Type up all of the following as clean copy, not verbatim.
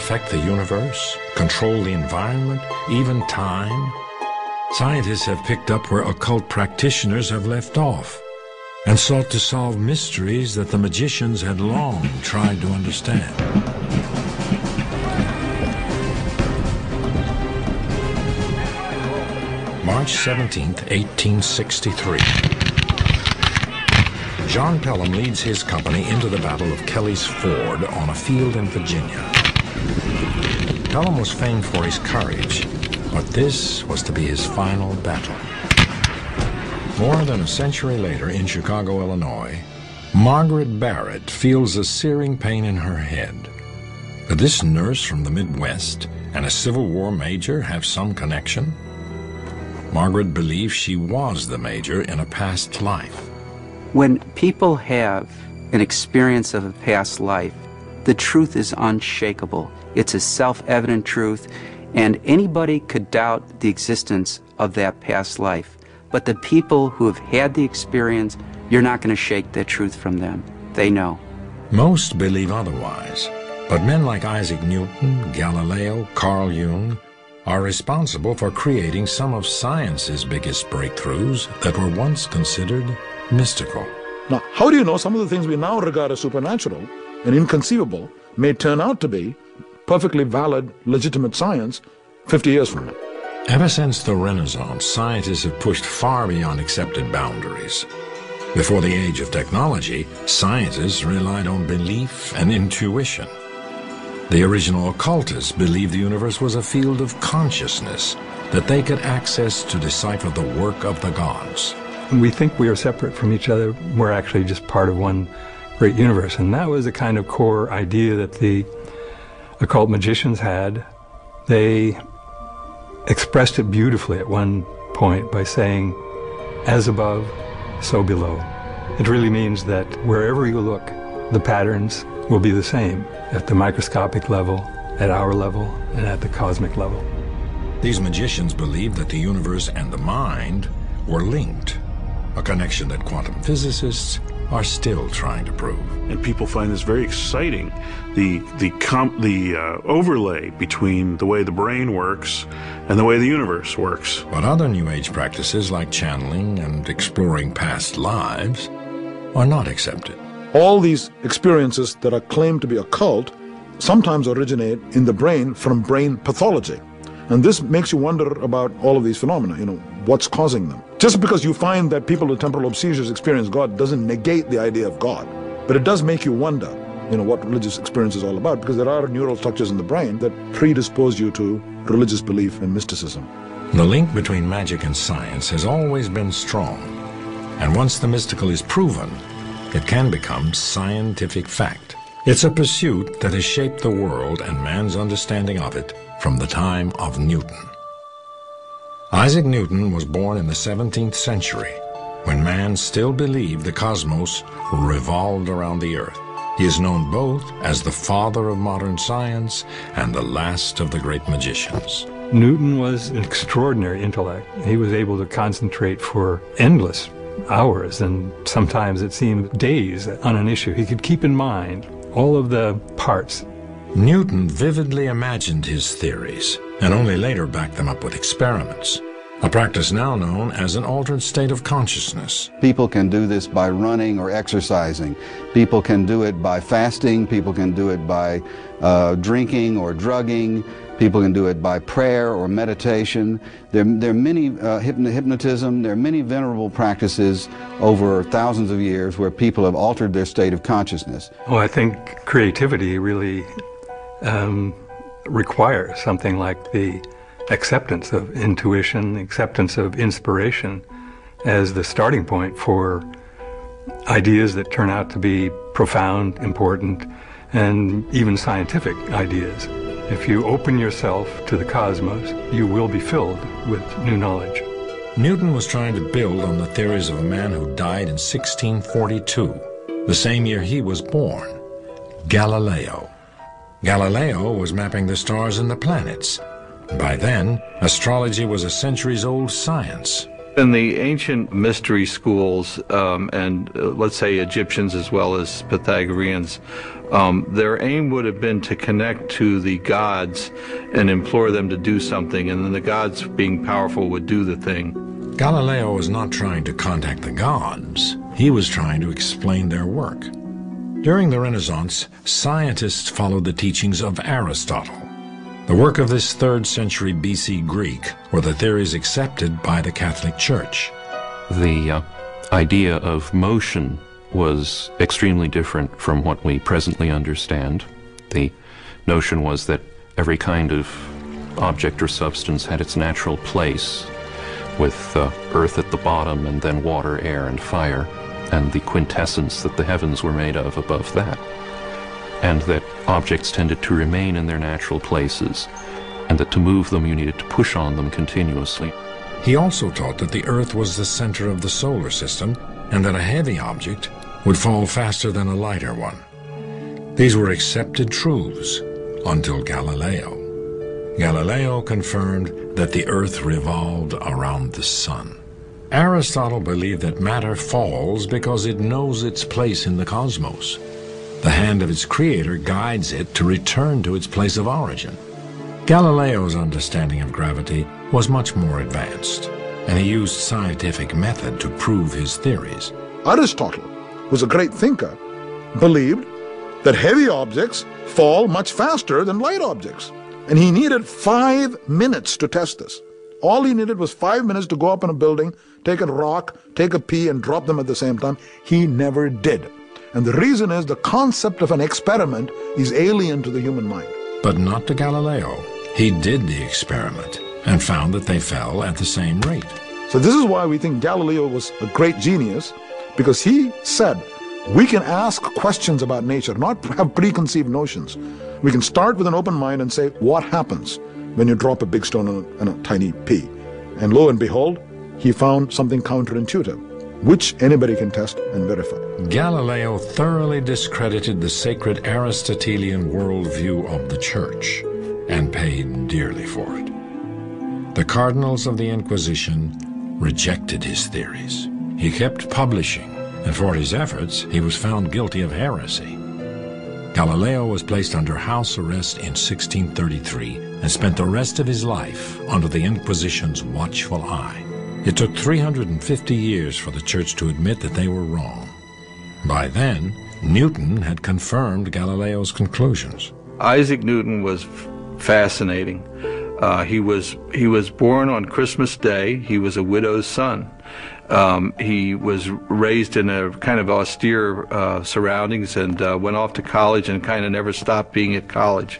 affect the universe, control the environment, even time? Scientists have picked up where occult practitioners have left off and sought to solve mysteries that the magicians had long tried to understand. March 17, 1863. John Pelham leads his company into the Battle of Kelly's Ford on a field in Virginia. Pelham was famed for his courage, but this was to be his final battle. More than a century later in Chicago, Illinois, Margaret Barrett feels a searing pain in her head. Could this nurse from the Midwest and a Civil War major have some connection? Margaret believes she was the major in a past life. When people have an experience of a past life, the truth is unshakable. It's a self-evident truth, and anybody could doubt the existence of that past life. But the people who have had the experience, you're not going to shake that truth from them. They know. Most believe otherwise, but men like Isaac Newton, Galileo, Carl Jung are responsible for creating some of science's biggest breakthroughs that were once considered mystical. Now, how do you know some of the things we now regard as supernatural and inconceivable may turn out to be perfectly valid, legitimate science 50 years from now? Ever since the Renaissance, scientists have pushed far beyond accepted boundaries. Before the age of technology, scientists relied on belief and intuition. The original occultists believed the universe was a field of consciousness that they could access to decipher the work of the gods. We think we are separate from each other. We're actually just part of one great universe. And that was the kind of core idea that the occult magicians had. They expressed it beautifully at one point by saying, as above, so below. It really means that wherever you look, the patterns will be the same at the microscopic level, at our level, and at the cosmic level. These magicians believed that the universe and the mind were linked, a connection that quantum physicists are still trying to prove. And people find this very exciting, the overlay between the way the brain works and the way the universe works. But other New Age practices like channeling and exploring past lives are not accepted. All these experiences that are claimed to be occult sometimes originate in the brain from brain pathology. And this makes you wonder about all of these phenomena, what's causing them. Just because you find that people with temporal lobe seizures experience God doesn't negate the idea of God. But it does make you wonder, what religious experience is all about, because there are neural structures in the brain that predispose you to religious belief and mysticism. The link between magic and science has always been strong. And once the mystical is proven, it can become scientific fact. It's a pursuit that has shaped the world and man's understanding of it from the time of Newton. Isaac Newton was born in the 17th century, when man still believed the cosmos revolved around the earth. He is known both as the father of modern science and the last of the great magicians. Newton was an extraordinary intellect. He was able to concentrate for endless hours, and sometimes it seemed days on an issue. He could keep in mind all of the parts. Newton vividly imagined his theories and only later backed them up with experiments, a practice now known as an altered state of consciousness. People can do this by running or exercising. People can do it by fasting. People can do it by drinking or drugging. People can do it by prayer or meditation. There are many hypnotism. There are many venerable practices over thousands of years where people have altered their state of consciousness. Well, I think creativity really requires something like the acceptance of intuition, acceptance of inspiration as the starting point for ideas that turn out to be profound, important, and even scientific ideas. If you open yourself to the cosmos, you will be filled with new knowledge. Newton was trying to build on the theories of a man who died in 1642, the same year he was born, Galileo. Galileo was mapping the stars and the planets. By then, astrology was a centuries-old science. In the ancient mystery schools, and let's say Egyptians as well as Pythagoreans, their aim would have been to connect to the gods and implore them to do something, and then the gods, being powerful, would do the thing. Galileo was not trying to contact the gods. He was trying to explain their work. During the Renaissance, scientists followed the teachings of Aristotle. The work of this 3rd century BC Greek were the theories accepted by the Catholic Church. The idea of motion was extremely different from what we presently understand. The notion was that every kind of object or substance had its natural place, with earth at the bottom and then water, air, and fire, and the quintessence that the heavens were made of above that, and that objects tended to remain in their natural places, and that to move them you needed to push on them continuously. He also taught that the Earth was the center of the solar system, and that a heavy object would fall faster than a lighter one. These were accepted truths until Galileo. Galileo confirmed that the Earth revolved around the sun. Aristotle believed that matter falls because it knows its place in the cosmos. The hand of its creator guides it to return to its place of origin. Galileo's understanding of gravity was much more advanced, and he used scientific method to prove his theories. Aristotle, who's a great thinker, believed that heavy objects fall much faster than light objects. And he needed 5 minutes to test this. All he needed was 5 minutes to go up in a building, take a rock, take a pea, and drop them at the same time. He never did. And the reason is the concept of an experiment is alien to the human mind. But not to Galileo. He did the experiment and found that they fell at the same rate. So this is why we think Galileo was a great genius, because he said, we can ask questions about nature, not have preconceived notions. We can start with an open mind and say, what happens when you drop a big stone on a tiny pea? And lo and behold, he found something counterintuitive, which anybody can test and verify. Galileo thoroughly discredited the sacred Aristotelian worldview of the Church and paid dearly for it. The cardinals of the Inquisition rejected his theories. He kept publishing, and for his efforts, he was found guilty of heresy. Galileo was placed under house arrest in 1633 and spent the rest of his life under the Inquisition's watchful eye. It took 350 years for the Church to admit that they were wrong. By then, Newton had confirmed Galileo's conclusions. Isaac Newton was fascinating. He was born on Christmas Day. He was a widow's son. He was raised in a kind of austere surroundings and went off to college and kind of never stopped being at college,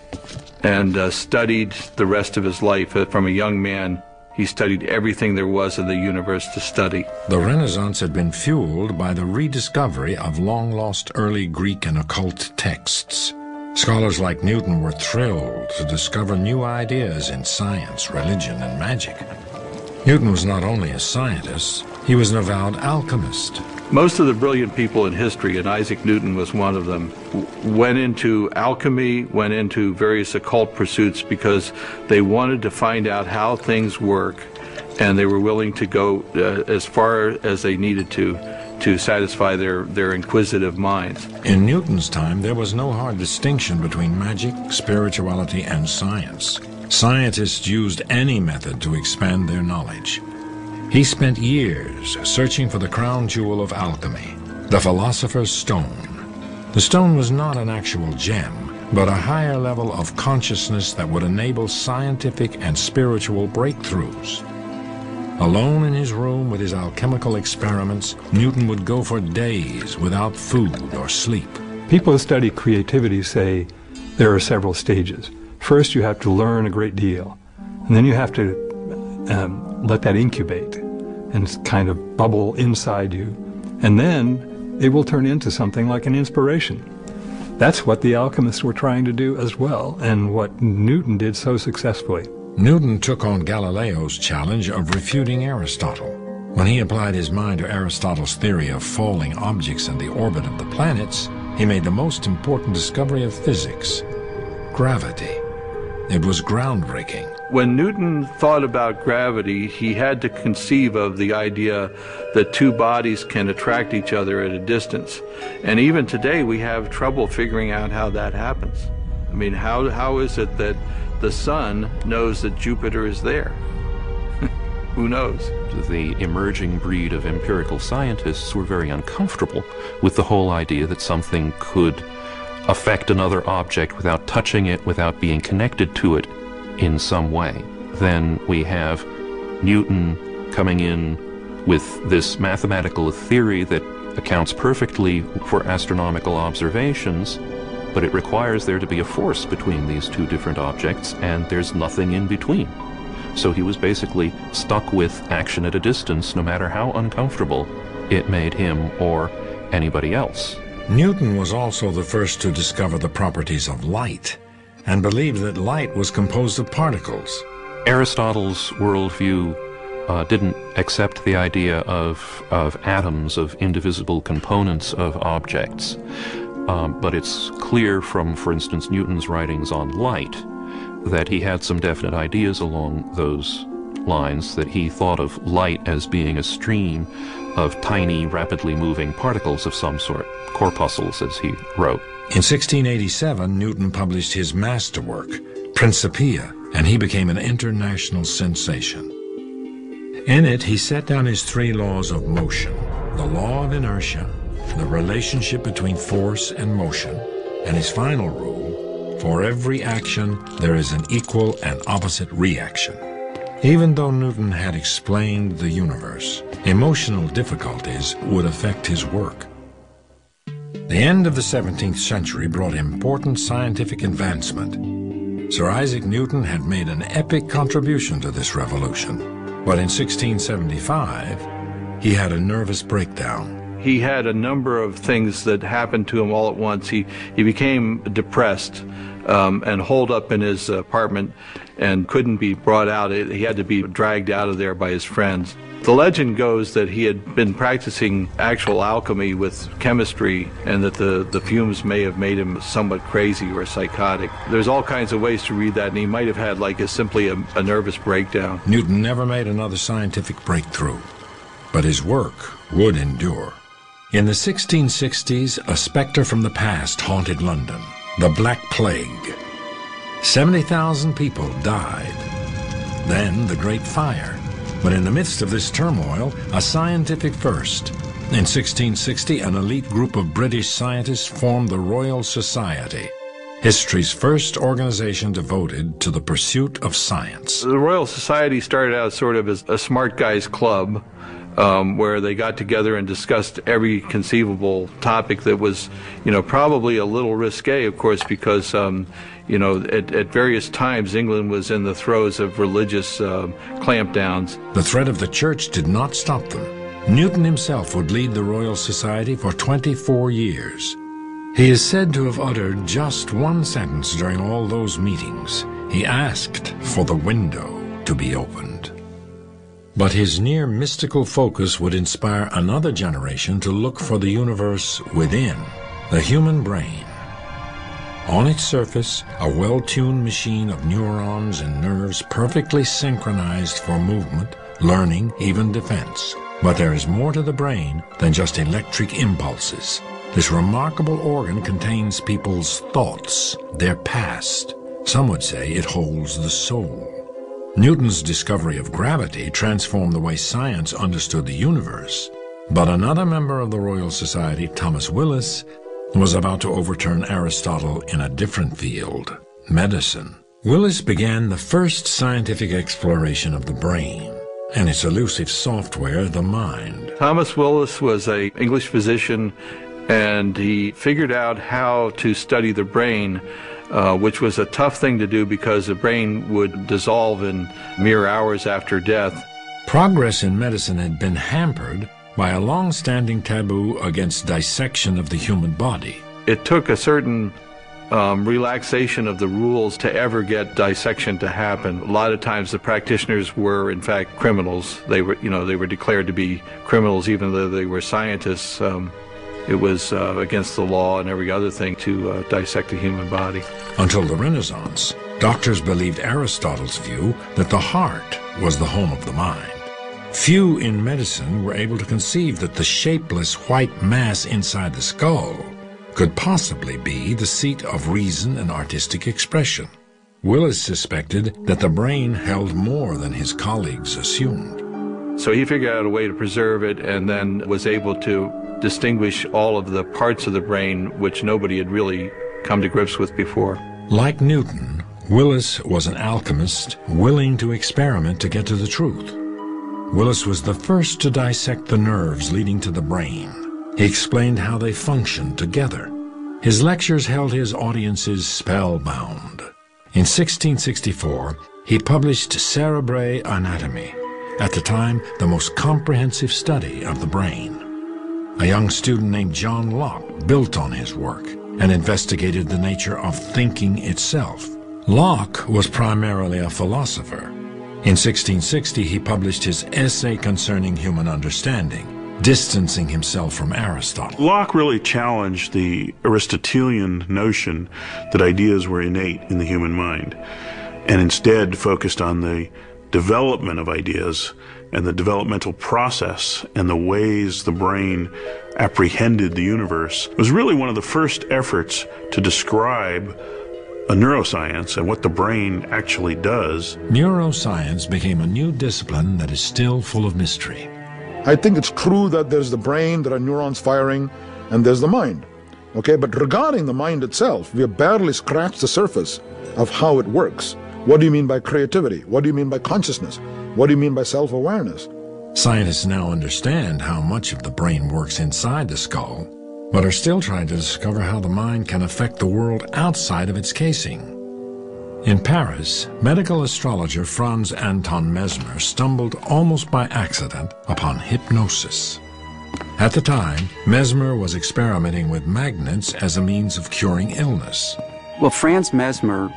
and studied the rest of his life. From a young man, he studied everything there was in the universe to study. The Renaissance had been fueled by the rediscovery of long-lost early Greek and occult texts. Scholars like Newton were thrilled to discover new ideas in science, religion, and magic. Newton was not only a scientist, he was an avowed alchemist. Most of the brilliant people in history, and Isaac Newton was one of them, went into alchemy, went into various occult pursuits because they wanted to find out how things work, and they were willing to go as far as they needed to satisfy their inquisitive minds. In Newton's time, there was no hard distinction between magic, spirituality, and science. Scientists used any method to expand their knowledge. He spent years searching for the crown jewel of alchemy, the Philosopher's Stone. The stone was not an actual gem, but a higher level of consciousness that would enable scientific and spiritual breakthroughs. Alone in his room with his alchemical experiments, Newton would go for days without food or sleep. People who study creativity say there are several stages. First, you have to learn a great deal, and then you have to let that incubate and kind of bubble inside you, and then it will turn into something like an inspiration. That's what the alchemists were trying to do as well, and what Newton did so successfully. Newton took on Galileo's challenge of refuting Aristotle. When he applied his mind to Aristotle's theory of falling objects in the orbit of the planets, he made the most important discovery of physics: gravity. It was groundbreaking. When Newton thought about gravity, he had to conceive of the idea that two bodies can attract each other at a distance. And even today, we have trouble figuring out how that happens. I mean, how is it that the sun knows that Jupiter is there? Who knows? The emerging breed of empirical scientists were very uncomfortable with the whole idea that something could affect another object without touching it, without being connected to it in some way. Then we have Newton coming in with this mathematical theory that accounts perfectly for astronomical observations, but it requires there to be a force between these two different objects, and there's nothing in between. So he was basically stuck with action at a distance, no matter how uncomfortable it made him or anybody else. Newton was also the first to discover the properties of light and believed that light was composed of particles. Aristotle's worldview didn't accept the idea of atoms, of indivisible components of objects. But it's clear from, for instance, Newton's writings on light that he had some definite ideas along those lines, that he thought of light as being a stream of tiny, rapidly moving particles of some sort, corpuscles, as he wrote. In 1687, Newton published his masterwork, Principia, and he became an international sensation. In it, he set down his three laws of motion: the law of inertia, the relationship between force and motion, and his final rule: for every action, there is an equal and opposite reaction. Even though Newton had explained the universe, emotional difficulties would affect his work. The end of the 17th century brought important scientific advancement. Sir Isaac Newton had made an epic contribution to this revolution, but in 1675, he had a nervous breakdown. He had a number of things that happened to him all at once. He became depressed and holed up in his apartment and couldn't be brought out. He had to be dragged out of there by his friends. The legend goes that he had been practicing actual alchemy with chemistry, and that the fumes may have made him somewhat crazy or psychotic. There's all kinds of ways to read that, and he might have had simply a nervous breakdown. Newton never made another scientific breakthrough, but his work would endure. In the 1660s, a specter from the past haunted London, the Black Plague. 70,000 people died. Then the Great Fire. But in the midst of this turmoil, a scientific first. In 1660, an elite group of British scientists formed the Royal Society, history's first organization devoted to the pursuit of science. The Royal Society started out sort of as a smart guys club, where they got together and discussed every conceivable topic that was, probably a little risque, of course, because, at various times England was in the throes of religious clampdowns. The threat of the church did not stop them. Newton himself would lead the Royal Society for 24 years. He is said to have uttered just one sentence during all those meetings. He asked for the window to be opened. But his near mystical focus would inspire another generation to look for the universe within, the human brain. On its surface, a well-tuned machine of neurons and nerves perfectly synchronized for movement, learning, even defense. But there is more to the brain than just electric impulses. This remarkable organ contains people's thoughts, their past. Some would say it holds the soul. Newton's discovery of gravity transformed the way science understood the universe. But another member of the Royal Society, Thomas Willis, was about to overturn Aristotle in a different field, medicine. Willis began the first scientific exploration of the brain and its elusive software, the mind. Thomas Willis was an English physician, and he figured out how to study the brain, which was a tough thing to do because the brain would dissolve in mere hours after death. Progress in medicine had been hampered by a long-standing taboo against dissection of the human body. It took a certain relaxation of the rules to ever get dissection to happen. A lot of times the practitioners were, in fact, criminals. They were declared to be criminals even though they were scientists. It was against the law and every other thing to dissect the human body. Until the Renaissance, Doctors believed Aristotle's view that the heart was the home of the mind. Few in medicine were able to conceive that the shapeless white mass inside the skull could possibly be the seat of reason and artistic expression. Willis suspected that the brain held more than his colleagues assumed. So he figured out a way to preserve it and then was able to distinguish all of the parts of the brain which nobody had really come to grips with before. Like Newton, Willis was an alchemist willing to experiment to get to the truth. Willis was the first to dissect the nerves leading to the brain. He explained how they functioned together. His lectures held his audiences spellbound. In 1664, he published Cerebrae Anatomy, at the time the most comprehensive study of the brain. A young student named John Locke built on his work and investigated the nature of thinking itself. Locke was primarily a philosopher. In 1660, he published his Essay Concerning Human Understanding, distancing himself from Aristotle. Locke really challenged the Aristotelian notion that ideas were innate in the human mind, and instead focused on the development of ideas and the developmental process and the ways the brain apprehended the universe. It was really one of the first efforts to describe a neuroscience and what the brain actually does. Neuroscience became a new discipline that is still full of mystery. I think it's true that there's the brain, there are neurons firing, and there's the mind. Okay, but regarding the mind itself, we have barely scratched the surface of how it works. What do you mean by creativity? What do you mean by consciousness? What do you mean by self-awareness? Scientists now understand how much of the brain works inside the skull, but are still trying to discover how the mind can affect the world outside of its casing. In Paris, medical astrologer Franz Anton Mesmer stumbled almost by accident upon hypnosis. At the time, Mesmer was experimenting with magnets as a means of curing illness. Well, Franz Mesmer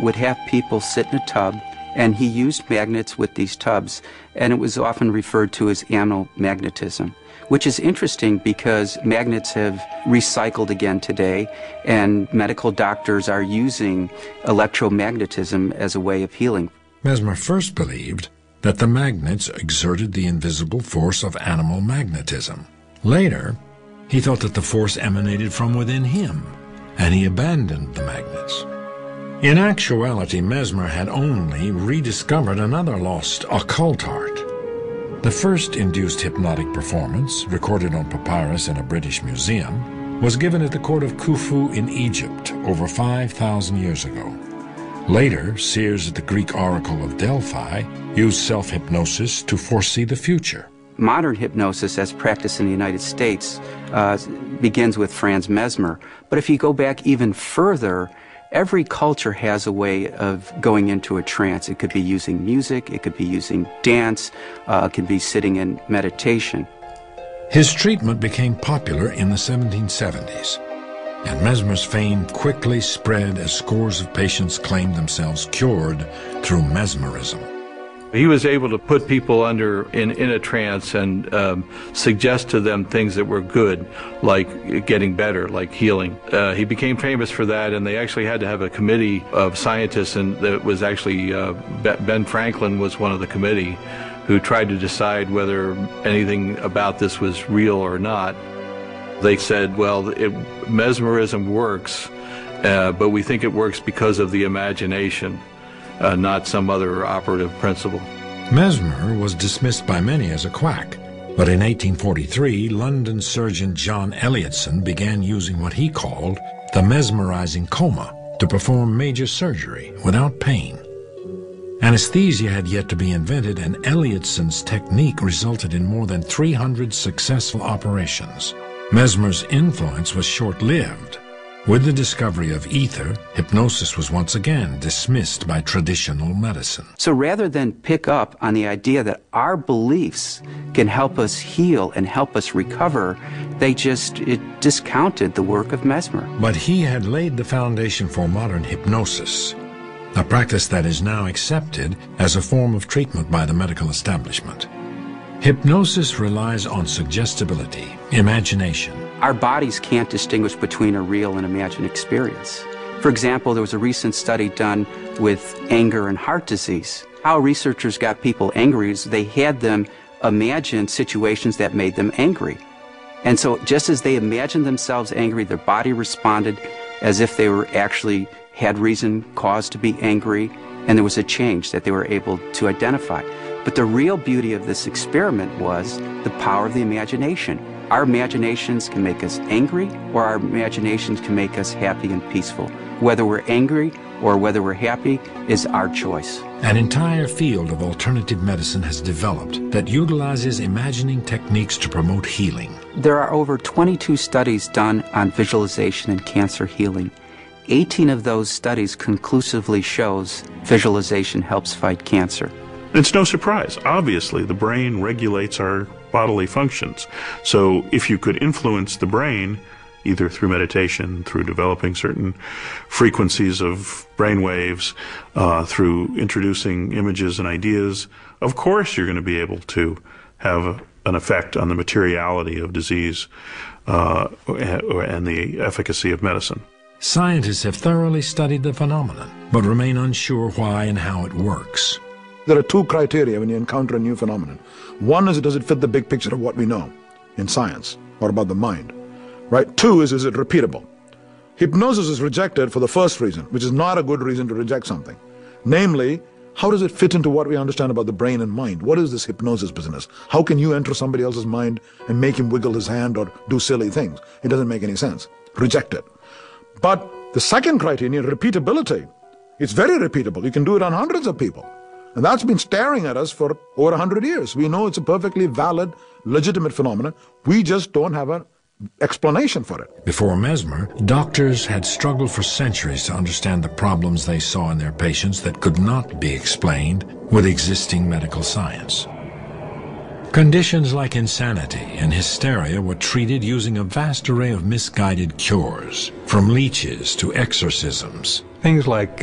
would have people sit in a tub, and he used magnets with these tubs, and it was often referred to as animal magnetism, which is interesting because magnets have recycled again today, and medical doctors are using electromagnetism as a way of healing. Mesmer first believed that the magnets exerted the invisible force of animal magnetism. Later, he thought that the force emanated from within him, and he abandoned the magnets. In actuality, Mesmer had only rediscovered another lost occult art. The first induced hypnotic performance, recorded on papyrus in a British museum, was given at the court of Khufu in Egypt over 5,000 years ago. Later, seers at the Greek oracle of Delphi used self-hypnosis to foresee the future. Modern hypnosis, as practiced in the United States, begins with Franz Mesmer. But if you go back even further, every culture has a way of going into a trance. It could be using music, it could be using dance, it could be sitting in meditation. His treatment became popular in the 1770s, and Mesmer's fame quickly spread as scores of patients claimed themselves cured through mesmerism. He was able to put people in a trance and suggest to them things that were good, like getting better, like healing. He became famous for that, and they actually had to have a committee of scientists, and that was actually Ben Franklin was one of the committee who tried to decide whether anything about this was real or not. They said, well, mesmerism works, but we think it works because of the imagination. Not some other operative principle. Mesmer was dismissed by many as a quack, but in 1843, London surgeon John Elliotson began using what he called the mesmerizing coma to perform major surgery without pain. Anesthesia had yet to be invented, and Elliotson's technique resulted in more than 300 successful operations. Mesmer's influence was short-lived. With the discovery of ether, hypnosis was once again dismissed by traditional medicine. So rather than pick up on the idea that our beliefs can help us heal and help us recover, it discounted the work of Mesmer. But he had laid the foundation for modern hypnosis, a practice that is now accepted as a form of treatment by the medical establishment. Hypnosis relies on suggestibility, imagination. Our bodies can't distinguish between a real and imagined experience. For example, there was a recent study done with anger and heart disease. How researchers got people angry is they had them imagine situations that made them angry. And so just as they imagined themselves angry, their body responded as if they were actually had reason, cause to be angry, and there was a change that they were able to identify. But the real beauty of this experiment was the power of the imagination. Our imaginations can make us angry, or our imaginations can make us happy and peaceful. Whether we're angry or whether we're happy is our choice. An entire field of alternative medicine has developed that utilizes imagining techniques to promote healing. There are over 22 studies done on visualization and cancer healing. 18 of those studies conclusively shows visualization helps fight cancer. It's no surprise. Obviously, the brain regulates our bodily functions. So if you could influence the brain, either through meditation, through developing certain frequencies of brain waves, through introducing images and ideas, of course you're going to be able to have an effect on the materiality of disease and the efficacy of medicine. Scientists have thoroughly studied the phenomenon, but remain unsure why and how it works. There are two criteria when you encounter a new phenomenon. One is, does it fit the big picture of what we know in science or about the mind? Right? Two is it repeatable? Hypnosis is rejected for the first reason, which is not a good reason to reject something. Namely, how does it fit into what we understand about the brain and mind? What is this hypnosis business? How can you enter somebody else's mind and make him wiggle his hand or do silly things? It doesn't make any sense. Reject it. But the second criterion, repeatability. It's very repeatable. You can do it on hundreds of people. And that's been staring at us for over 100 years. We know it's a perfectly valid, legitimate phenomenon. We just don't have an explanation for it. Before Mesmer, doctors had struggled for centuries to understand the problems they saw in their patients that could not be explained with existing medical science. Conditions like insanity and hysteria were treated using a vast array of misguided cures, from leeches to exorcisms. Things like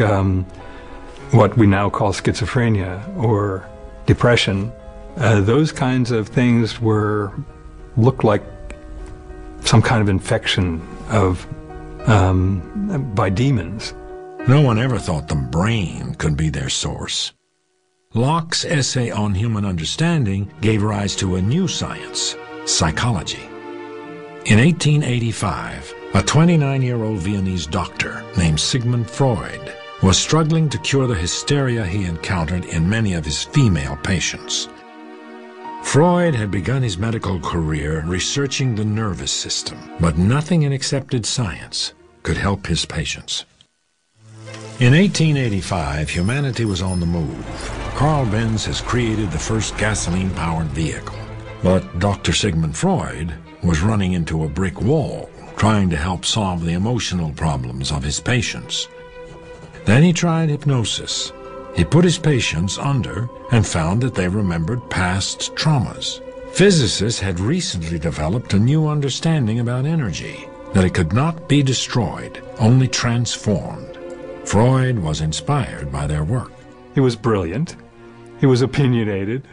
what we now call schizophrenia or depression, those kinds of things looked like some kind of infection by demons. No one ever thought the brain could be their source. Locke's essay on human understanding gave rise to a new science, psychology. In 1885, a 29-year-old Viennese doctor named Sigmund Freud was struggling to cure the hysteria he encountered in many of his female patients. Freud had begun his medical career researching the nervous system, but nothing in accepted science could help his patients. In 1885, humanity was on the move. Carl Benz has created the first gasoline-powered vehicle. But Dr. Sigmund Freud was running into a brick wall, trying to help solve the emotional problems of his patients. Then he tried hypnosis. He put his patients under and found that they remembered past traumas. Physicists had recently developed a new understanding about energy, that it could not be destroyed, only transformed. Freud was inspired by their work. He was brilliant, he was opinionated,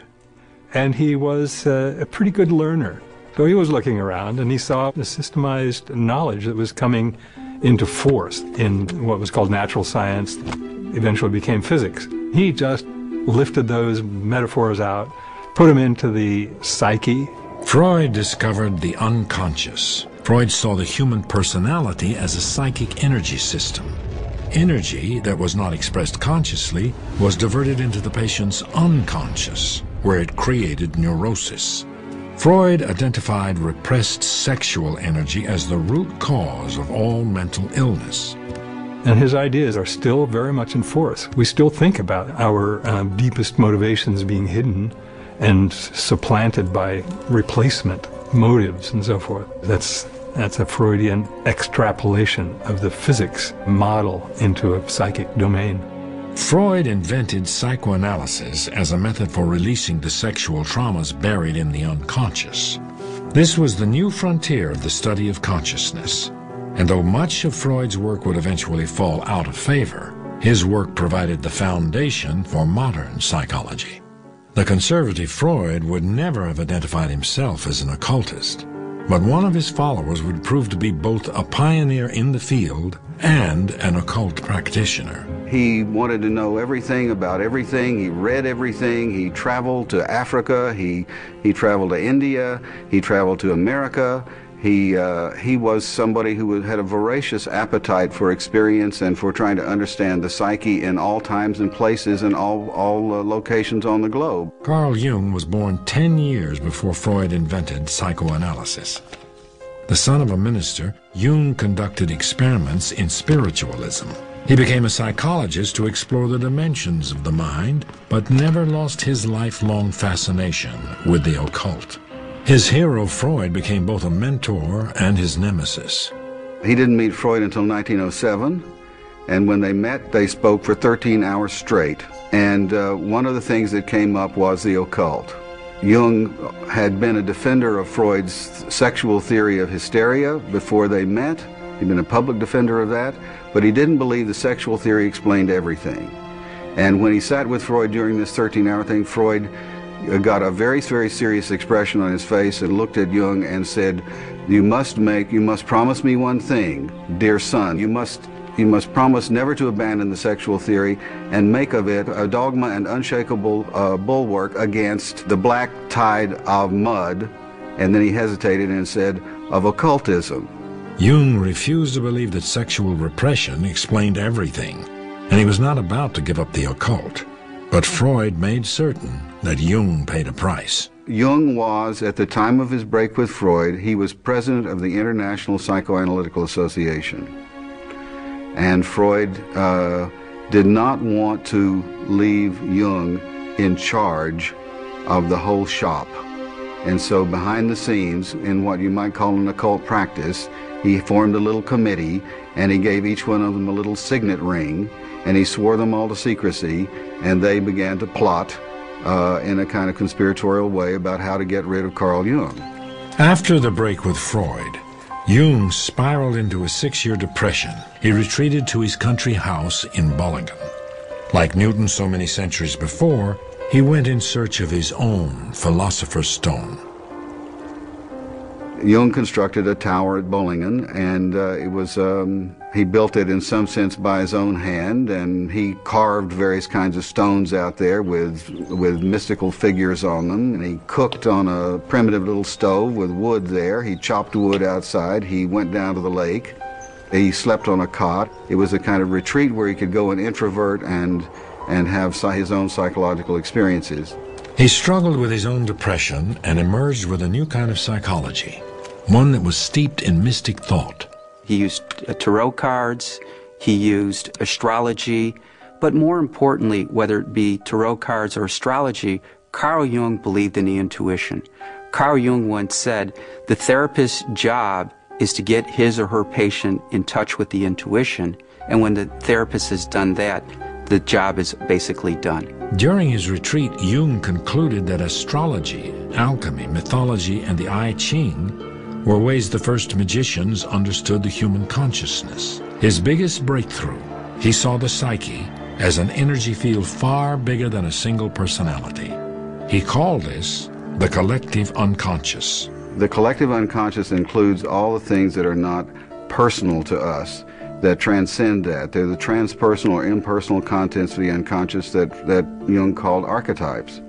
and he was a pretty good learner. So he was looking around and he saw the systemized knowledge that was coming into force in what was called natural science, eventually became physics. He just lifted those metaphors out, put them into the psyche. Freud discovered the unconscious. Freud saw the human personality as a psychic energy system. Energy that was not expressed consciously was diverted into the patient's unconscious, where it created neurosis. Freud identified repressed sexual energy as the root cause of all mental illness. And his ideas are still very much in force. We still think about our deepest motivations being hidden and supplanted by replacement motives and so forth. That's a Freudian extrapolation of the physics model into a psychic domain. Freud invented psychoanalysis as a method for releasing the sexual traumas buried in the unconscious. This was the new frontier of the study of consciousness. And though much of Freud's work would eventually fall out of favor, his work provided the foundation for modern psychology. The conservative Freud would never have identified himself as an occultist, but one of his followers would prove to be both a pioneer in the field and an occult practitioner. He wanted to know everything about everything. He read everything. He traveled to Africa. He traveled to India. He traveled to America. He was somebody who had a voracious appetite for experience and for trying to understand the psyche in all times and places and all locations on the globe. Carl Jung was born 10 years before Freud invented psychoanalysis. The son of a minister, Jung conducted experiments in spiritualism. He became a psychologist to explore the dimensions of the mind, but never lost his lifelong fascination with the occult. His hero, Freud, became both a mentor and his nemesis. He didn't meet Freud until 1907, and when they met, they spoke for 13 hours straight. And one of the things that came up was the occult. Jung had been a defender of Freud's sexual theory of hysteria before they met. He'd been a public defender of that, but he didn't believe the sexual theory explained everything. And when he sat with Freud during this 13-hour thing, Freud got a very, very serious expression on his face and looked at Jung and said, you must promise me one thing, dear son. You must promise never to abandon the sexual theory and make of it a dogma and unshakable bulwark against the black tide of mud. And then he hesitated and said, of occultism. Jung refused to believe that sexual repression explained everything, and he was not about to give up the occult. But Freud made certain that Jung paid a price. Jung was, at the time of his break with Freud, he was president of the International Psychoanalytical Association. And Freud did not want to leave Jung in charge of the whole shop. And so behind the scenes, in what you might call an occult practice, he formed a little committee, and he gave each one of them a little signet ring, and he swore them all to secrecy, and they began to plot in a kind of conspiratorial way about how to get rid of Carl Jung. After the break with Freud, Jung spiraled into a 6-year depression. He retreated to his country house in Bollingen. Like Newton so many centuries before, he went in search of his own philosopher's stone. Jung constructed a tower at Bollingen, and he built it in some sense by his own hand, and he carved various kinds of stones out there with mystical figures on them, and he cooked on a primitive little stove with wood there. He chopped wood outside. He went down to the lake. He slept on a cot. It was a kind of retreat where he could go and introvert and have his own psychological experiences. He struggled with his own depression and emerged with a new kind of psychology, one that was steeped in mystic thought. He used tarot cards, he used astrology, but more importantly, whether it be tarot cards or astrology, Carl Jung believed in the intuition. Carl Jung once said, the therapist's job is to get his or her patient in touch with the intuition, and when the therapist has done that, the job is basically done. During his retreat, Jung concluded that astrology, alchemy, mythology, and the I Ching were ways the first magicians understood the human consciousness. His biggest breakthrough, he saw the psyche as an energy field far bigger than a single personality. He called this the collective unconscious. The collective unconscious includes all the things that are not personal to us, that transcend that. They're the transpersonal or impersonal contents of the unconscious that Jung called archetypes.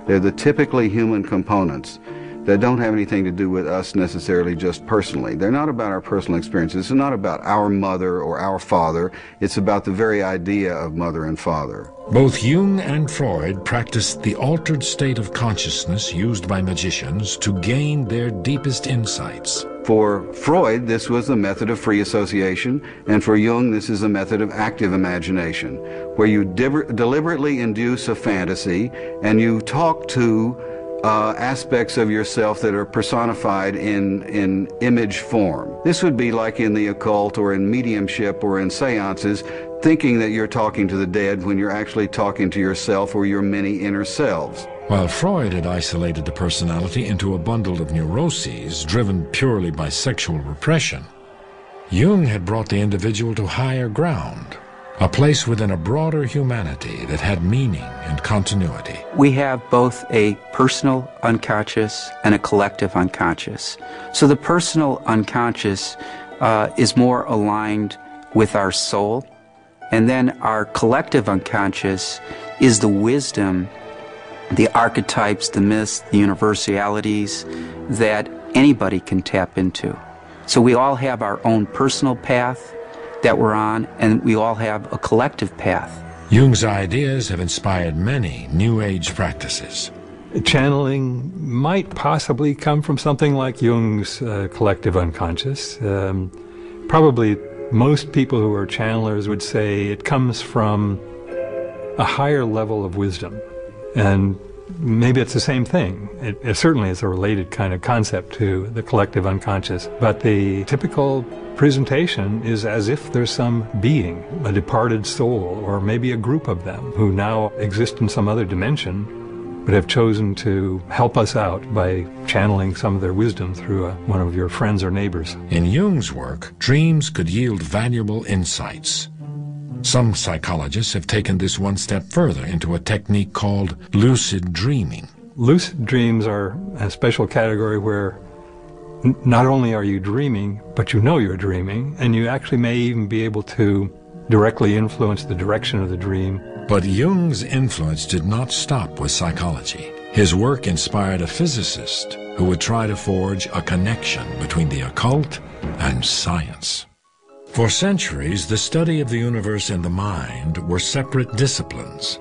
They're the typically human components that don't have anything to do with us necessarily just personally. They're not about our personal experiences. It's not about our mother or our father. It's about the very idea of mother and father. Both Jung and Freud practiced the altered state of consciousness used by magicians to gain their deepest insights. For Freud, this was a method of free association, and for Jung, this is a method of active imagination, where you deliberately induce a fantasy and you talk to aspects of yourself that are personified in image form. This would be like in the occult or in mediumship or in seances, thinking that you're talking to the dead when you're actually talking to yourself or your many inner selves. While Freud had isolated the personality into a bundle of neuroses driven purely by sexual repression, Jung had brought the individual to higher ground, a place within a broader humanity that had meaning and continuity. We have both a personal unconscious and a collective unconscious. So the personal unconscious is more aligned with our soul. And then our collective unconscious is the wisdom, the archetypes, the myths, the universalities that anybody can tap into. So we all have our own personal path that we're on, and we all have a collective path. Jung's ideas have inspired many New Age practices. Channeling might possibly come from something like Jung's collective unconscious. Probably most people who are channelers would say it comes from a higher level of wisdom. And maybe it's the same thing. It certainly is a related kind of concept to the collective unconscious. But the typical presentation is as if there's some being, a departed soul, or maybe a group of them who now exist in some other dimension, but have chosen to help us out by channeling some of their wisdom through one of your friends or neighbors. In Jung's work, dreams could yield valuable insights. Some psychologists have taken this one step further into a technique called lucid dreaming. Lucid dreams are a special category where not only are you dreaming, but you know you're dreaming, and you actually may even be able to directly influence the direction of the dream. But Jung's influence did not stop with psychology. His work inspired a physicist who would try to forge a connection between the occult and science. For centuries, the study of the universe and the mind were separate disciplines.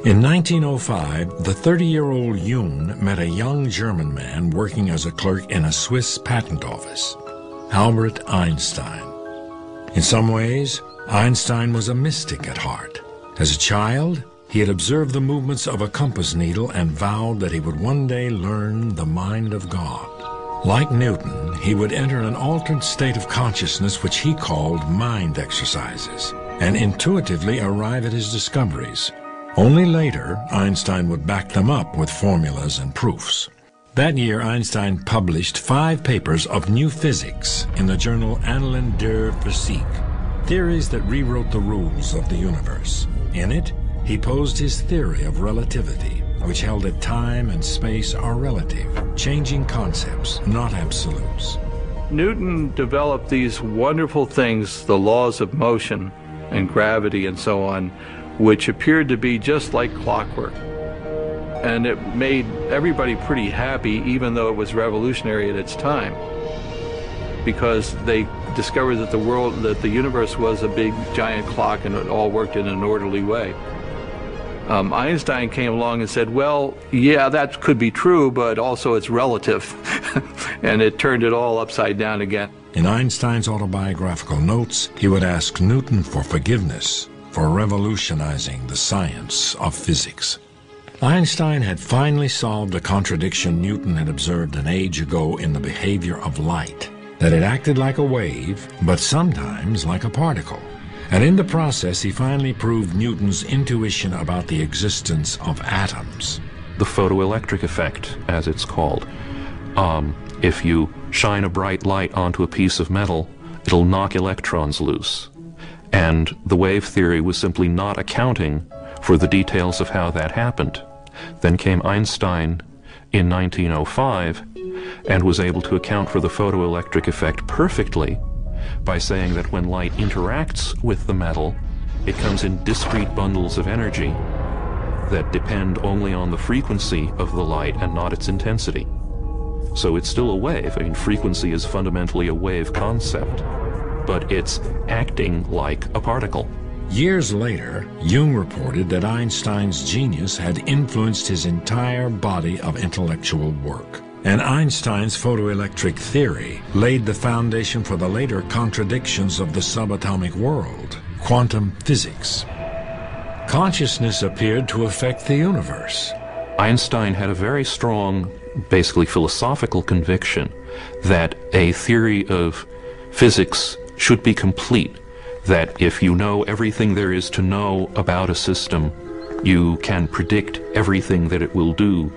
In 1905, the 30-year-old Jung met a young German man working as a clerk in a Swiss patent office, Albert Einstein. In some ways, Einstein was a mystic at heart. As a child, he had observed the movements of a compass needle and vowed that he would one day learn the mind of God. Like Newton, he would enter an altered state of consciousness which he called mind exercises, and intuitively arrive at his discoveries. Only later, Einstein would back them up with formulas and proofs. That year, Einstein published 5 papers of new physics in the journal Annalen der Physik, theories that rewrote the rules of the universe. In it, he posed his theory of relativity, which held that time and space are relative, changing concepts, not absolutes. Newton developed these wonderful things, the laws of motion and gravity and so on, which appeared to be just like clockwork. And it made everybody pretty happy, even though it was revolutionary at its time, because they discovered that the universe was a big giant clock and it all worked in an orderly way. Einstein came along and said, well, yeah, that could be true, but also it's relative. And it turned it all upside down again. In Einstein's autobiographical notes, he would ask Newton for forgiveness for revolutionizing the science of physics. Einstein had finally solved a contradiction Newton had observed an age ago in the behavior of light, that it acted like a wave, but sometimes like a particle. And in the process, he finally proved Newton's intuition about the existence of atoms. The photoelectric effect, as it's called. If you shine a bright light onto a piece of metal, it'll knock electrons loose. And the wave theory was simply not accounting for the details of how that happened. Then came Einstein in 1905 and was able to account for the photoelectric effect perfectly by saying that when light interacts with the metal, it comes in discrete bundles of energy that depend only on the frequency of the light and not its intensity. So it's still a wave. I mean, frequency is fundamentally a wave concept, but it's acting like a particle. Years later, Jung reported that Einstein's genius had influenced his entire body of intellectual work. And Einstein's photoelectric theory laid the foundation for the later contradictions of the subatomic world, quantum physics. Consciousness appeared to affect the universe. Einstein had a very strong, basically philosophical conviction that a theory of physics should be complete, that if you know everything there is to know about a system, you can predict everything that it will do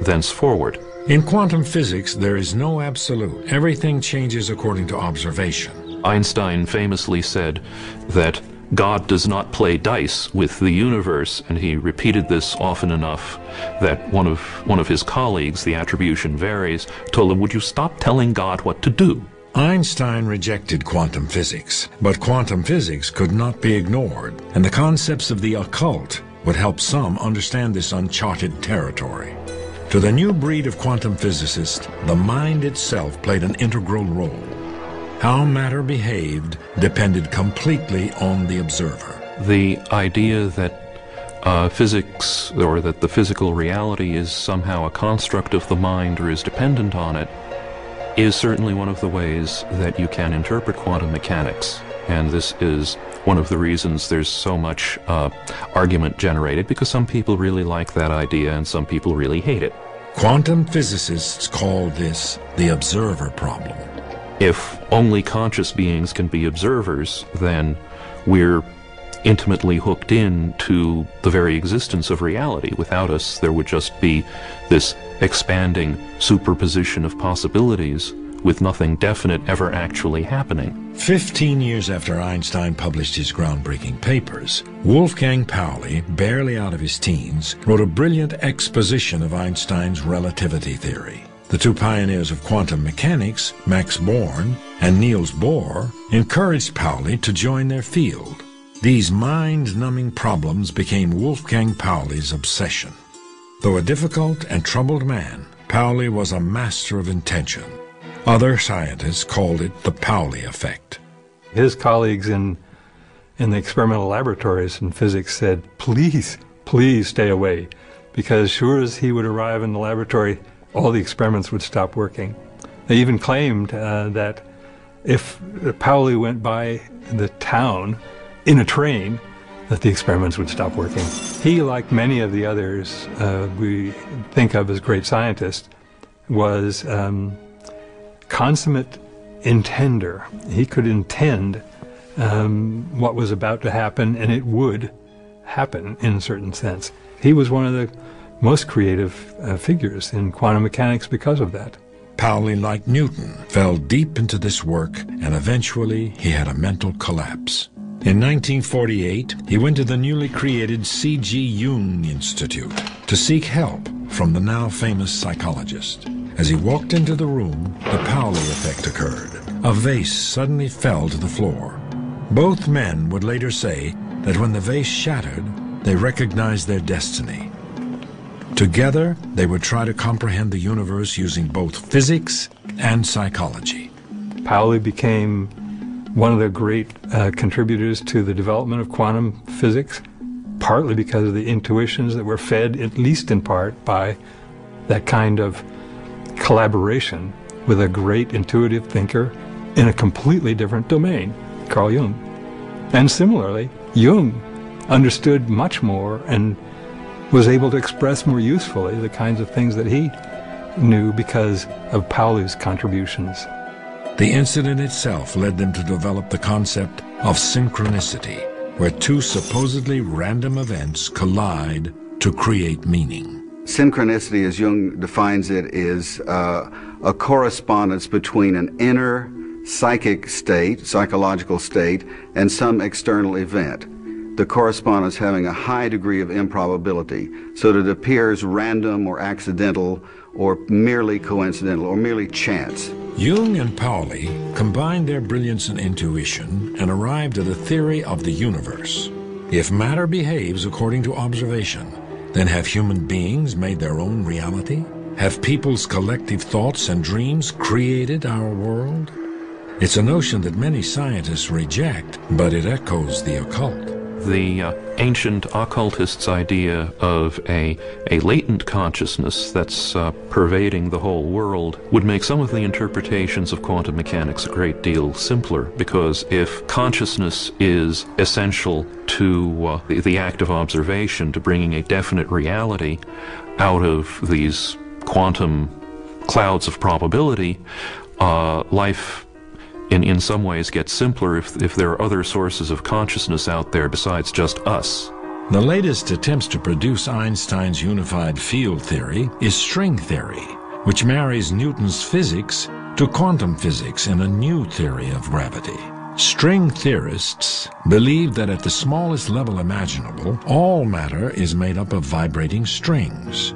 thenceforward. In quantum physics, there is no absolute. Everything changes according to observation. Einstein famously said that God does not play dice with the universe, and he repeated this often enough that one of his colleagues, the attribution varies, told him, would you stop telling God what to do? Einstein rejected quantum physics, but quantum physics could not be ignored, and the concepts of the occult would help some understand this uncharted territory. To the new breed of quantum physicists, the mind itself played an integral role. How matter behaved depended completely on the observer. The idea that physics, or that the physical reality is somehow a construct of the mind or is dependent on it, is certainly one of the ways that you can interpret quantum mechanics. And this is one of the reasons there's so much argument generated, because some people really like that idea and some people really hate it. Quantum physicists call this the observer problem. If only conscious beings can be observers, then we're intimately hooked in to the very existence of reality. Without us, there would just be this expanding superposition of possibilities with nothing definite ever actually happening. 15 years after Einstein published his groundbreaking papers, Wolfgang Pauli, barely out of his teens, wrote a brilliant exposition of Einstein's relativity theory. The two pioneers of quantum mechanics, Max Born and Niels Bohr, encouraged Pauli to join their field. These mind-numbing problems became Wolfgang Pauli's obsession. Though a difficult and troubled man, Pauli was a master of intention. Other scientists called it the Pauli effect. His colleagues in the experimental laboratories in physics said, please, please stay away, because sure as he would arrive in the laboratory, all the experiments would stop working. They even claimed that if Pauli went by the town in a train, that the experiments would stop working. He, like many of the others we think of as great scientists, was consummate intender. He could intend what was about to happen, and it would happen in a certain sense. He was one of the most creative figures in quantum mechanics because of that. Pauli, like Newton, fell deep into this work, and eventually he had a mental collapse. In 1948, he went to the newly created C.G. Jung Institute to seek help from the now famous psychologist. As he walked into the room, the Pauli effect occurred. A vase suddenly fell to the floor. Both men would later say that when the vase shattered, they recognized their destiny. Together, they would try to comprehend the universe using both physics and psychology. Pauli became one of the great contributors to the development of quantum physics, partly because of the intuitions that were fed, at least in part, by that kind of collaboration with a great intuitive thinker in a completely different domain, Carl Jung. And similarly, Jung understood much more and was able to express more usefully the kinds of things that he knew because of Pauli's contributions. The incident itself led them to develop the concept of synchronicity, where two supposedly random events collide to create meaning. Synchronicity, as Jung defines it, is a correspondence between an inner psychic state, psychological state, and some external event. The correspondence having a high degree of improbability, so that it appears random or accidental or merely coincidental or merely chance. Jung and Pauli combined their brilliance and intuition and arrived at a theory of the universe. If matter behaves according to observation, then have human beings made their own reality? Have people's collective thoughts and dreams created our world? It's a notion that many scientists reject, but it echoes the occult. The ancient occultists' idea of a latent consciousness that's pervading the whole world would make some of the interpretations of quantum mechanics a great deal simpler, because if consciousness is essential to the act of observation, to bringing a definite reality out of these quantum clouds of probability, life in some ways gets simpler if there are other sources of consciousness out there besides just us. The latest attempts to produce Einstein's unified field theory is string theory, which marries Newton's physics to quantum physics in a new theory of gravity. String theorists believe that at the smallest level imaginable, all matter is made up of vibrating strings.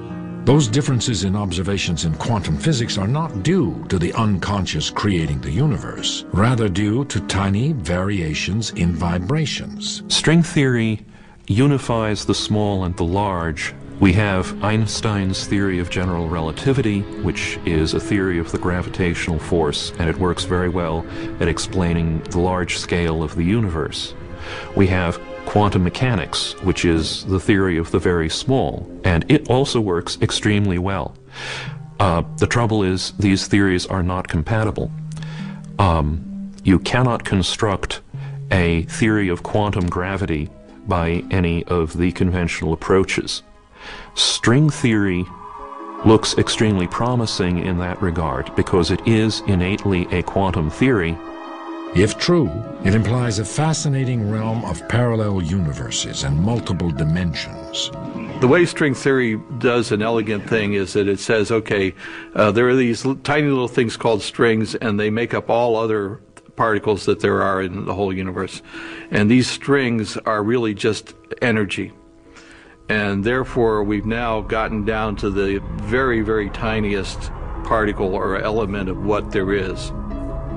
Those differences in observations in quantum physics are not due to the unconscious creating the universe, rather due to tiny variations in vibrations. String theory unifies the small and the large. We have Einstein's theory of general relativity, which is a theory of the gravitational force, and it works very well at explaining the large scale of the universe. We have quantum mechanics, which is the theory of the very small, and it also works extremely well. The trouble is these theories are not compatible. You cannot construct a theory of quantum gravity by any of the conventional approaches. String theory looks extremely promising in that regard because it is innately a quantum theory. If true, it implies a fascinating realm of parallel universes and multiple dimensions. The way string theory does an elegant thing is that it says, okay, there are these tiny little things called strings, and they make up all other particles that there are in the whole universe. And these strings are really just energy. And therefore, we've now gotten down to the very, very tiniest particle or element of what there is.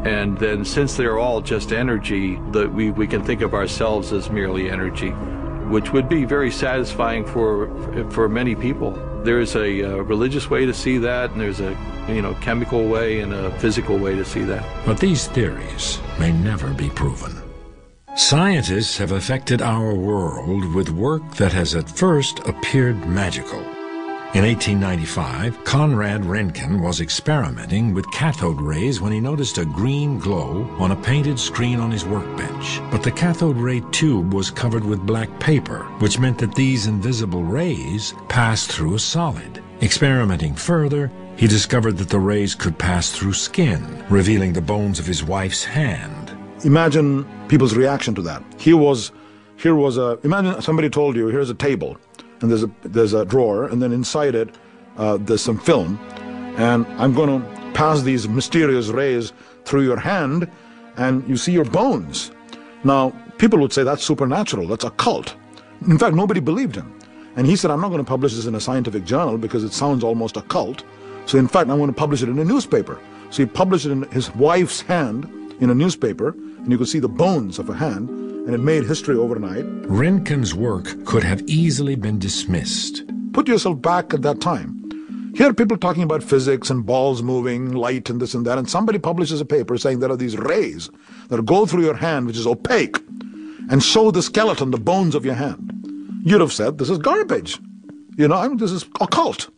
And then since they're all just energy, that we can think of ourselves as merely energy, which would be very satisfying for many people. There's a religious way to see that, and there's a chemical way and a physical way to see that. But these theories may never be proven. Scientists have affected our world with work that has at first appeared magical. In 1895, Conrad Röntgen was experimenting with cathode rays when he noticed a green glow on a painted screen on his workbench. But the cathode ray tube was covered with black paper, which meant that these invisible rays passed through a solid. Experimenting further, he discovered that the rays could pass through skin, revealing the bones of his wife's hand. Imagine people's reaction to that. Imagine somebody told you, here's a table, and there's a drawer, and then inside it there's some film, and I'm going to pass these mysterious rays through your hand, and you see your bones. Now, people would say that's supernatural, that's occult. In fact, nobody believed him. And he said, I'm not going to publish this in a scientific journal because it sounds almost occult. So in fact, I'm going to publish it in a newspaper. So he published it in his wife's hand in a newspaper, and you could see the bones of a hand, and it made history overnight. Röntgen's work could have easily been dismissed. Put yourself back at that time. Here are people talking about physics and balls moving, light and this and that, and somebody publishes a paper saying there are these rays that go through your hand, which is opaque, and show the skeleton, the bones of your hand. You'd have said, this is garbage. This is occult.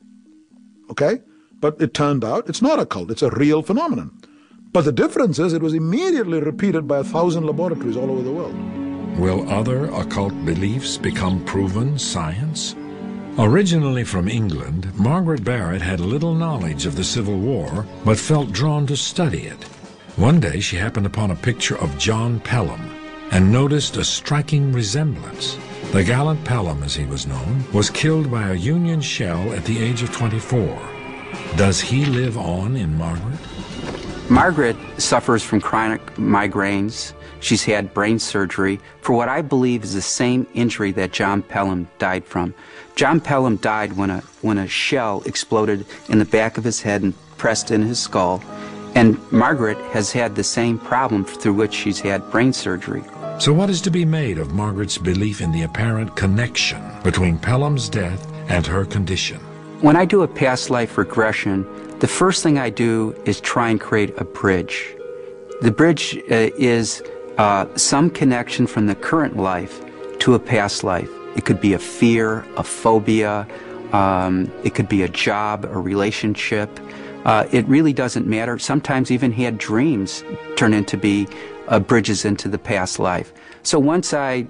Okay? But it turned out it's not occult, it's a real phenomenon. But the difference is it was immediately repeated by 1,000 laboratories all over the world. Will other occult beliefs become proven science? Originally from England, Margaret Barrett had little knowledge of the Civil War, but felt drawn to study it. One day she happened upon a picture of John Pelham and noticed a striking resemblance. The gallant Pelham, as he was known, was killed by a Union shell at the age of 24. Does he live on in Margaret? Margaret suffers from chronic migraines. She's had brain surgery for what I believe is the same injury that John Pelham died from. John Pelham died when a shell exploded in the back of his head and pressed in his skull. And Margaret has had the same problem through which she's had brain surgery. So what is to be made of Margaret's belief in the apparent connection between Pelham's death and her condition? When I do a past life regression, the first thing I do is try and create a bridge. The bridge is some connection from the current life to a past life. It could be a fear, a phobia, it could be a job, a relationship. It really doesn't matter. Sometimes even had dreams turn into be bridges into the past life. So once I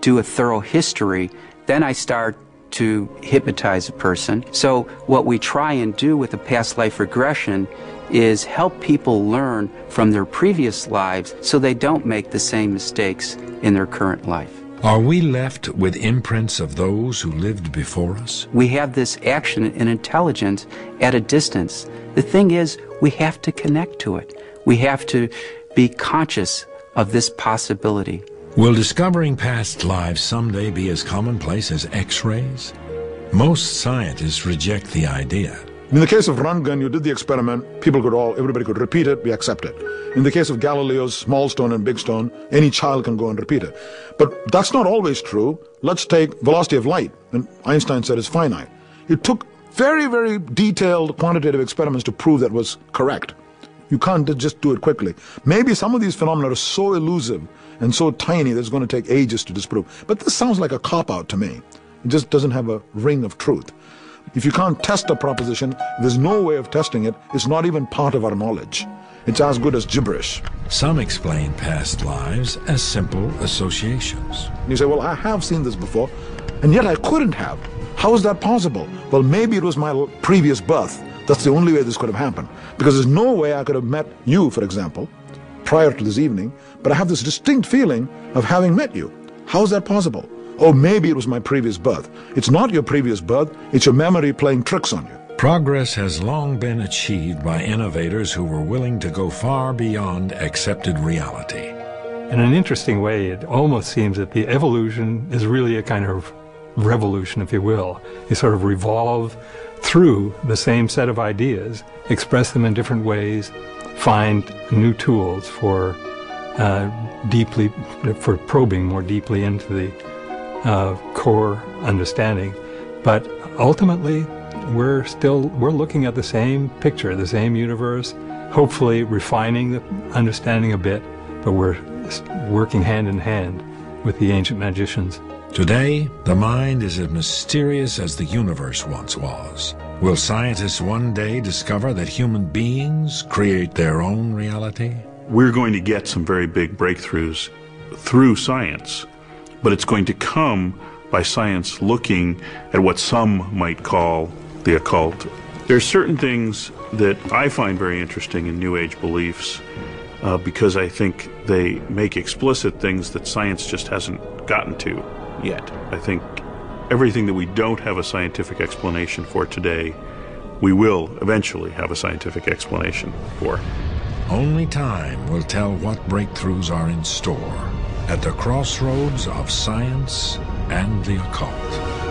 do a thorough history, then I start to hypnotize a person. So what we try and do with a past life regression is help people learn from their previous lives so they don't make the same mistakes in their current life. Are we left with imprints of those who lived before us? We have this action and intelligence at a distance. The thing is, we have to connect to it. We have to be conscious of this possibility. Will discovering past lives someday be as commonplace as X-rays? Most scientists reject the idea. In the case of Röntgen, you did the experiment, everybody could repeat it, we accept it. In the case of Galileo's small stone and big stone, any child can go and repeat it. But that's not always true. Let's take velocity of light, and Einstein said it's finite. It took very, very detailed quantitative experiments to prove that was correct. You can't just do it quickly. Maybe some of these phenomena are so elusive and so tiny that it's going to take ages to disprove. But this sounds like a cop-out to me. It just doesn't have a ring of truth. If you can't test a proposition, there's no way of testing it. It's not even part of our knowledge. It's as good as gibberish. Some explain past lives as simple associations. And you say, well, I have seen this before, and yet I couldn't have. How is that possible? Well, maybe it was my previous birth. That's the only way this could have happened. Because there's no way I could have met you, for example, prior to this evening, but I have this distinct feeling of having met you. How is that possible? Oh, maybe it was my previous birth. It's not your previous birth, it's your memory playing tricks on you. Progress has long been achieved by innovators who were willing to go far beyond accepted reality. In an interesting way, it almost seems that the evolution is really a kind of revolution, if you will. You sort of revolve through the same set of ideas, express them in different ways, find new tools for probing more deeply into the core understanding. But ultimately, we're looking at the same picture, the same universe, hopefully refining the understanding a bit, but we're working hand in hand with the ancient magicians. Today, the mind is as mysterious as the universe once was. Will scientists one day discover that human beings create their own reality? We're going to get some very big breakthroughs through science, but it's going to come by science looking at what some might call the occult. There are certain things that I find very interesting in New Age beliefs because I think they make explicit things that science just hasn't gotten to yet. I think everything that we don't have a scientific explanation for today, we will eventually have a scientific explanation for. Only time will tell what breakthroughs are in store at the crossroads of science and the occult.